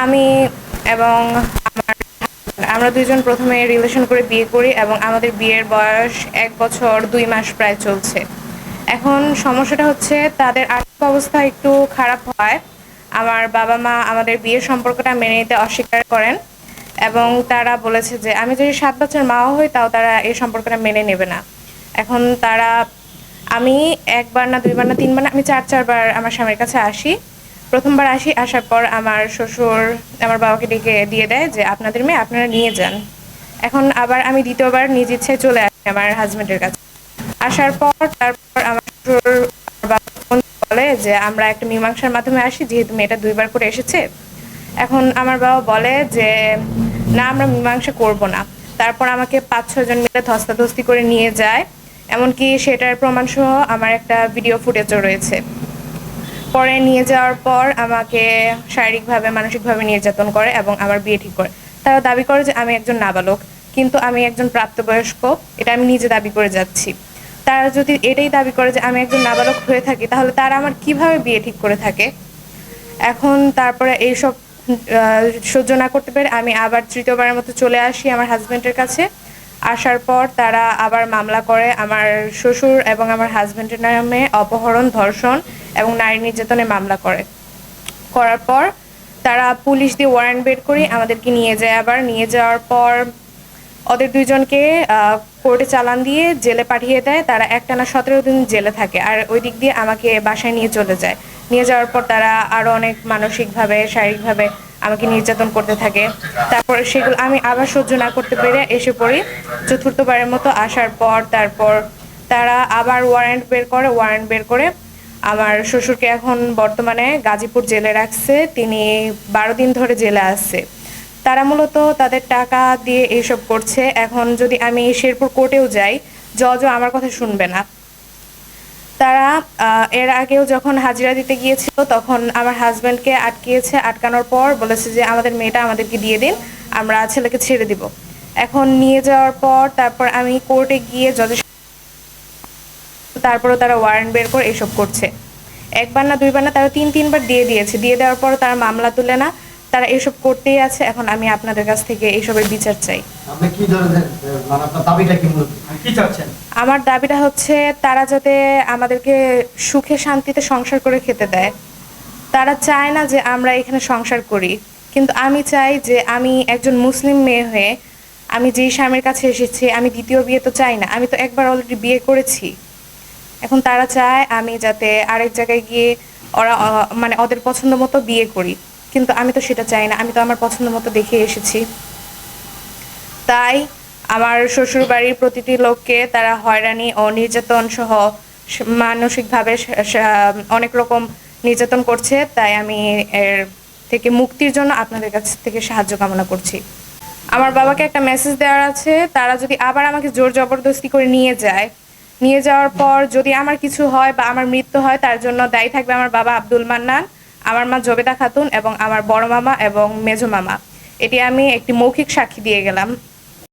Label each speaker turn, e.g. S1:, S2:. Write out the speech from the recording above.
S1: আমি এবং আমরা দুইজন প্রথমে রিলেশন করে বিয়ে করি এবং আমাদের বিয়ের বয়স 1 বছর 2 মাস প্রায় চলছে। এখন সমস্যাটা হচ্ছে তাদের আর্থিক অবস্থা একটু খারাপ হয়। আমার বাবা-মা আমাদের বিয়ের সম্পর্কটা মেনে নিতে অস্বীকার করেন এবং তারা বলেছে যে আমি যদি 7 বাচ্চার মাও হই তাও তারা এই সম্পর্কটা মেনে নেবে না। এখন আমি 1 বার না 2 বার না 3 বার না আমি 4 বার আমার স্বামীর কাছে আসি। ১ম বার আসার পর আমার শ্বশুর আমার বাবাকে ডেকে দিয়ে দেয় যে আপনাদের মেয়ে আপনারা নিয়ে যান। এখন আবার আমি ২য় বার নিজ ইচ্ছায় চলে আসি আমার হাসব্যান্ডের কাছে। আসার পর তারপর আমার শ্বশুর আমার বাবা বলে যে আমরা একটা মীমাংসার মাধ্যমে আসি যেহেতু মেয়েটা 2 বার করে এসেছে। এখন আমার বাবা বলে যে না আমরা মীমাংসা করব না। তারপর আমাকে ৫-৬ জন মিলে ধস্তাধস্তি করে নিয়ে যায়। এমনকি সেটার প্রমাণসহ আমার একটা ভিডিও ফুটেজও রয়েছে। পরে নিয়ে যাওয়ার পর আমাকে শারীরিকভাবে মানসিকভাবে নির্যাতন করে এবং আমার বিয়ে ঠিক করে। তারা দাবি করে যে আমি একজন নাবালক, কিন্তু আমি একজন প্রাপ্তবয়স্ক, এটা আমি নিজে দাবি করে যাচ্ছি। তারা যদি এটাই দাবি করে যে আমি একজন নাবালক হয়ে থাকি তাহলে তারা আমার কিভাবে বিয়ে ঠিক করে থাকে? এখন তারপরে এইসব সহ্য না করতে পেরে আমি আবার ৩য় বারের মতো চলে আসি আমার হাসব্যান্ডের কাছে। আসার পর তারা আবার মামলা করে আমার শ্বশুর এবং আমার হাসব্যান্ডের নামে অপহরণ, ধর্ষণ এবং নারী নির্যাতনের মামলা করে। করার পর তারা পুলিশ দিয়ে ওয়ারেন্ট বের করে আমাদেরকে নিয়ে যায়। আবার নিয়ে যাওয়ার পর ওদের দুইজনকে কোর্টে চালান দিয়ে জেলে পাঠিয়ে দেয়। তারা একটানা ১৭ দিন জেলে থাকে আর ওই দিক দিয়ে আমাকে বাসায় নিয়ে চলে যায়। নিয়ে যাওয়ার পর তারা আরও অনেক মানসিকভাবে শারীরিকভাবে আমাকে নির্যাতন করতে থাকে। তারপর সেগুলো আমি আবার সহ্য না করতে পেরে এসে পড়ি। ৪র্থবারের মতো আসার পর তারপর তারা আবার ওয়ারেন্ট বের করে আমার শ্বশুরকে এখন বর্তমানে গাজীপুর জেলে রাখছে। তিনি ১২ দিন ধরে জেলে আছে। তারা মূলত তাদের টাকা দিয়ে এইসব করছে। এখন যদি আমি শেরপুর কোর্টেও যাই, জজও আমার কথা শুনবে না। তারা এর আগেও যখন হাজিরা দিতে গিয়েছিল তখন আমার হাসব্যান্ডকে আটকিয়েছে। আটকানোর পর বলেছে যে আমাদের মেয়েটা আমাদেরকে দিয়ে দিন, আমরা ছেলেকে ছেড়ে দিব। এখন নিয়ে যাওয়ার পর তারপর আমি কোর্টে গিয়ে জজের তারপরেও তারা ওয়ারেন্ট বের করে এসব করছে। ১ বার না ২ বার না তারা ৩ বার দিয়ে দিয়েছে। দিয়ে দেওয়ার পর তারা মামলা তুলে না। তারা এসব করতেই আছে। এখন আমি আপনাদের কাছ থেকে এসবের বিচার চাই।
S2: আপনি কি ধরনের মানে আপনার দাবিটা কি মূলত কি চাচ্ছেন?
S1: আমার দাবিটা হচ্ছে তারা যাতে আমাদেরকে সুখে শান্তিতে সংসার করে খেতে দেয়। তারা চায় না যে আমরা এখানে সংসার করি, কিন্তু আমি চাই যে আমি একজন মুসলিম মেয়ে হয়ে আমি যেই স্বামীর কাছে এসেছি আমি ২য় বিয়ে তো চাই না। আমি তো একবার অলরেডি বিয়ে করেছি। এখন তারা চায় আমি যাতে আরেক জায়গায় গিয়ে ওরা মানে ওদের পছন্দ মতো বিয়ে করি, কিন্তু আমি তো সেটা চাই না। আমি তো আমার পছন্দ মতো দেখে এসেছি। তাই আমার শ্বশুরবাড়ির প্রতিটি লোককে তারা হয়রানি ও নির্যাতন সহ মানসিকভাবে অনেক রকম নির্যাতন করছে। তাই আমি এর থেকে মুক্তির জন্য আপনাদের কাছ থেকে সাহায্য কামনা করছি। আমার বাবাকে একটা মেসেজ দেওয়ার আছে, তারা যদি আবার আমাকে জোর জবরদস্তি করে নিয়ে যাওয়ার পর যদি আমার কিছু হয় বা আমার মৃত্যু হয় তার জন্য দায়ী থাকবে আমার বাবা আব্দুল মান্নান, আমার মা জবেদা খাতুন এবং আমার বড় মামা এবং মেজো মামা। এটি আমি একটি মৌখিক সাক্ষী দিয়ে গেলাম।